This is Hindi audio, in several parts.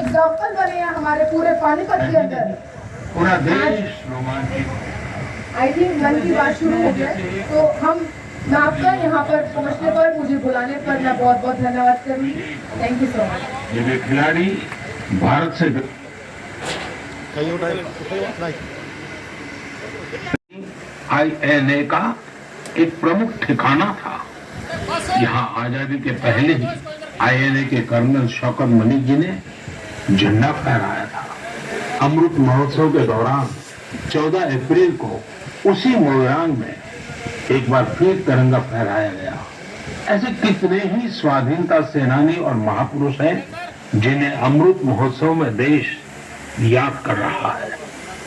एग्जाम्पल बने हैं हमारे पूरे पानीपत के अंदर। पूरा देश रोमांचित। आई थिंक मन की बात शुरू हो गया, तो मैं आपका यहाँ पर पहुँचने पर, मुझे बुलाने पर मैं बहुत बहुत धन्यवाद करूँगी। Thank you so much. ये खिलाड़ी भारत से INA का एक प्रमुख ठिकाना था। यहाँ आजादी के पहले ही INA के कर्नल शौकत मलिक जी ने झंडा फहराया था। अमृत महोत्सव के दौरान 14 अप्रैल को उसी मोइरांग में एक बार फिर तिरंगा फहराया गया। ऐसे कितने ही स्वाधीनता सेनानी और महापुरुष हैं जिन्हें अमृत महोत्सव में देश याद कर रहा है।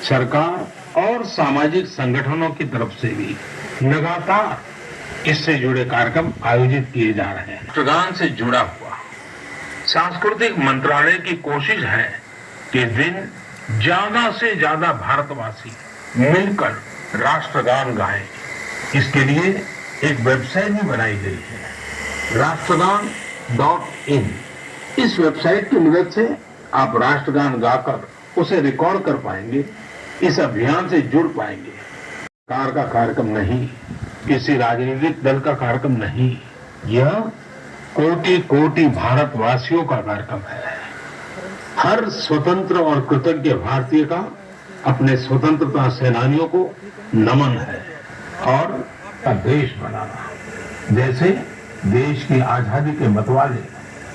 सरकार और सामाजिक संगठनों की तरफ से भी लगातार इससे जुड़े कार्यक्रम आयोजित किए जा रहे हैं। राष्ट्रगान से जुड़ा हुआ सांस्कृतिक मंत्रालय की कोशिश है कि इस दिन ज्यादा से ज्यादा भारतवासी मिलकर राष्ट्रगान गाएं। इसके लिए एक वेबसाइट भी बनाई गई है, राष्ट्रगान.in। इस वेबसाइट की मदद से आप राष्ट्रगान गाकर उसे रिकॉर्ड कर पाएंगे, इस अभियान से जुड़ पाएंगे। सरकार का कार्यक्रम नहीं, किसी राजनीतिक दल का कार्यक्रम नहीं, यह कोटि कोटि भारतवासियों का कार्यक्रम है। हर स्वतंत्र और कृतज्ञ भारतीय का अपने स्वतंत्रता सेनानियों को नमन है और देश बनाना। जैसे देश की आजादी के मतवाले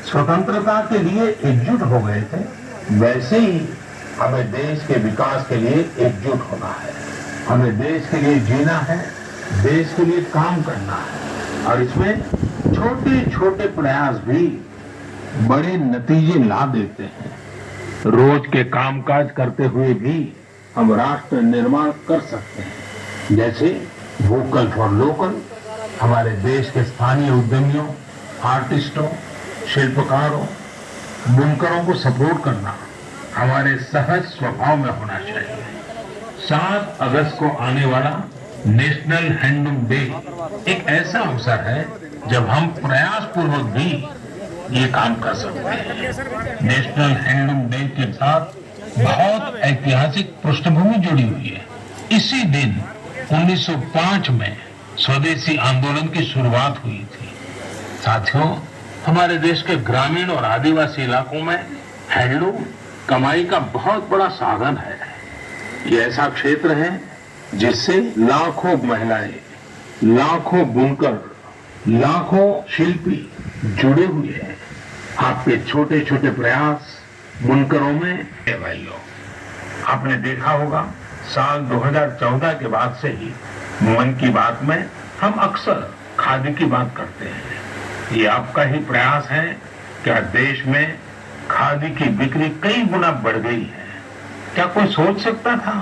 स्वतंत्रता के लिए एकजुट हो गए थे, वैसे ही हमें देश के विकास के लिए एकजुट होना है। हमें देश के लिए जीना है, देश के लिए काम करना है, और इसमें छोटे छोटे प्रयास भी बड़े नतीजे ला देते हैं। रोज के कामकाज करते हुए भी हम राष्ट्र निर्माण कर सकते हैं। जैसे वोकल फॉर लोकल, हमारे देश के स्थानीय उद्यमियों, आर्टिस्टों, शिल्पकारों, बुनकरों को सपोर्ट करना हमारे सहज स्वभाव में होना चाहिए। 7 अगस्त को आने वाला नेशनल हैंडलूम डे एक ऐसा अवसर है जब हम प्रयास पूर्वक भी ये काम कर सकते हैं। नेशनल हैंडलूम डे के साथ बहुत ऐतिहासिक पृष्ठभूमि जुड़ी हुई है। इसी दिन 1905 में स्वदेशी आंदोलन की शुरुआत हुई थी। साथियों, हमारे देश के ग्रामीण और आदिवासी इलाकों में हैंडलूम कमाई का बहुत बड़ा साधन है। ये ऐसा क्षेत्र है जिससे लाखों महिलाएं, लाखों बुनकर, लाखों शिल्पी जुड़े हुए हैं। आपके छोटे छोटे प्रयास बुनकरों में भाइयों, आपने देखा होगा साल 2014 के बाद से ही मन की बात में हम अक्सर खादी की बात करते हैं। ये आपका ही प्रयास है। क्या देश में खादी की बिक्री कई गुना बढ़ गई है? क्या कोई सोच सकता था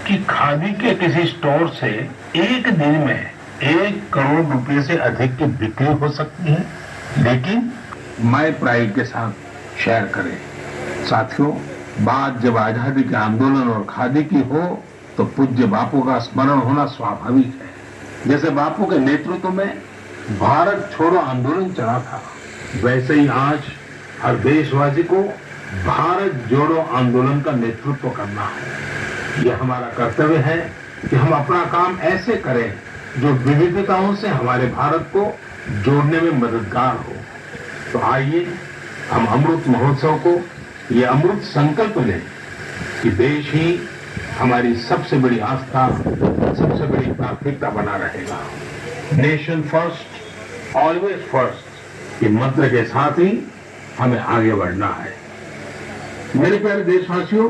कि खादी के किसी स्टोर से एक दिन में 1 करोड़ रुपए से अधिक की बिक्री हो सकती है? लेकिन मैं प्राइड के साथ शेयर करें। साथियों, बात जब आजादी के आंदोलन और खादी की हो तो पूज्य बापू का स्मरण होना स्वाभाविक है। जैसे बापू के नेतृत्व में भारत छोड़ो आंदोलन चला था, वैसे ही आज हर देशवासी को भारत जोड़ो आंदोलन का नेतृत्व करना है। यह हमारा कर्तव्य है कि हम अपना काम ऐसे करें जो विविधताओं से हमारे भारत को जोड़ने में मददगार हो। तो आइए हम अमृत महोत्सव को ये अमृत संकल्प लें कि देश ही हमारी सबसे बड़ी आस्था, सबसे बड़ी प्राथमिकता बना रहेगा। नेशन फर्स्ट, ऑलवेज फर्स्ट, ये मंत्र के साथ ही हमें आगे बढ़ना है। मेरे प्यारे देशवासियों,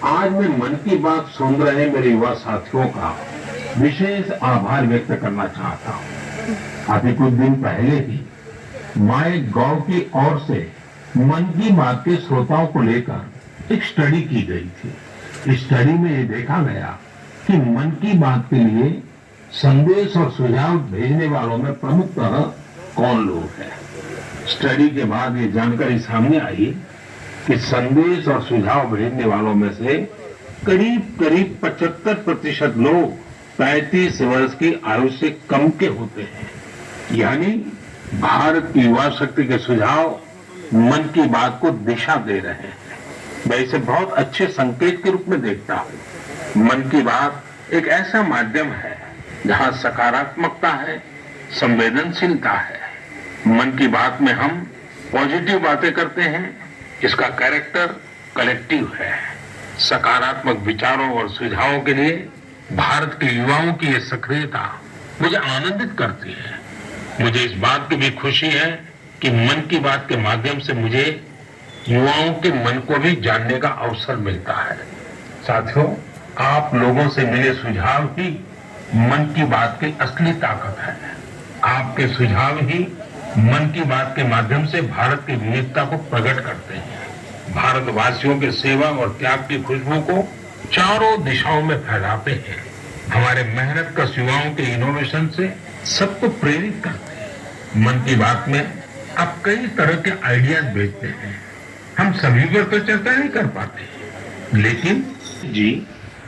आज मैं मन की बात सुन रहे मेरे युवा साथियों का विशेष आभार व्यक्त करना चाहता हूं। अभी कुछ दिन पहले ही माय गॉव की ओर से मन की बात के श्रोताओं को लेकर एक स्टडी की गई थी। इस स्टडी में ये देखा गया कि मन की बात के लिए संदेश और सुझाव भेजने वालों में प्रमुखतः कौन लोग हैं। स्टडी के बाद ये जानकारी सामने आई कि संदेश और सुझाव भेजने वालों में से करीब करीब 75% लोग 35 वर्ष की आयु से कम के होते हैं। यानी भारत की युवा शक्ति के सुझाव मन की बात को दिशा दे रहे हैं। मैं इसे बहुत अच्छे संकेत के रूप में देखता हूँ। मन की बात एक ऐसा माध्यम है जहाँ सकारात्मकता है, संवेदनशीलता है। मन की बात में हम पॉजिटिव बातें करते हैं। इसका कैरेक्टर कलेक्टिव है। सकारात्मक विचारों और सुझावों के लिए भारत के युवाओं की ये सक्रियता मुझे आनंदित करती है। मुझे इस बात की भी खुशी है कि मन की बात के माध्यम से मुझे युवाओं के मन को भी जानने का अवसर मिलता है। साथियों, आप लोगों से मिले सुझाव ही मन की बात की असली ताकत है। आपके सुझाव ही मन की बात के माध्यम से भारत की विविधता को प्रकट करते हैं। भारतवासियों के सेवा और त्याग की खुशबू को चारों दिशाओं में फैलाते हैं। हमारे मेहनत कश युवाओं के इनोवेशन से सबको प्रेरित करते हैं। मन की बात में आप कई तरह के आइडियाज भेजते हैं। हम सभी पर तो चर्चा नहीं कर पाते, लेकिन जी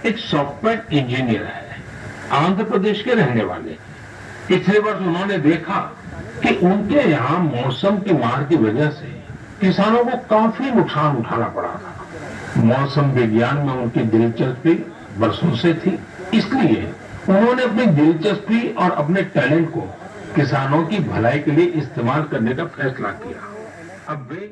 एक सॉफ्टवेयर इंजीनियर है, आंध्र प्रदेश के रहने वाले। पिछले वर्ष उन्होंने देखा कि उनके यहाँ मौसम की मार की वजह से किसानों को काफी नुकसान उठाना पड़ा था। मौसम विज्ञान में उनकी दिलचस्पी बरसों से थी, इसलिए उन्होंने अपनी दिलचस्पी और अपने टैलेंट को किसानों की भलाई के लिए इस्तेमाल करने का फैसला किया। अब वे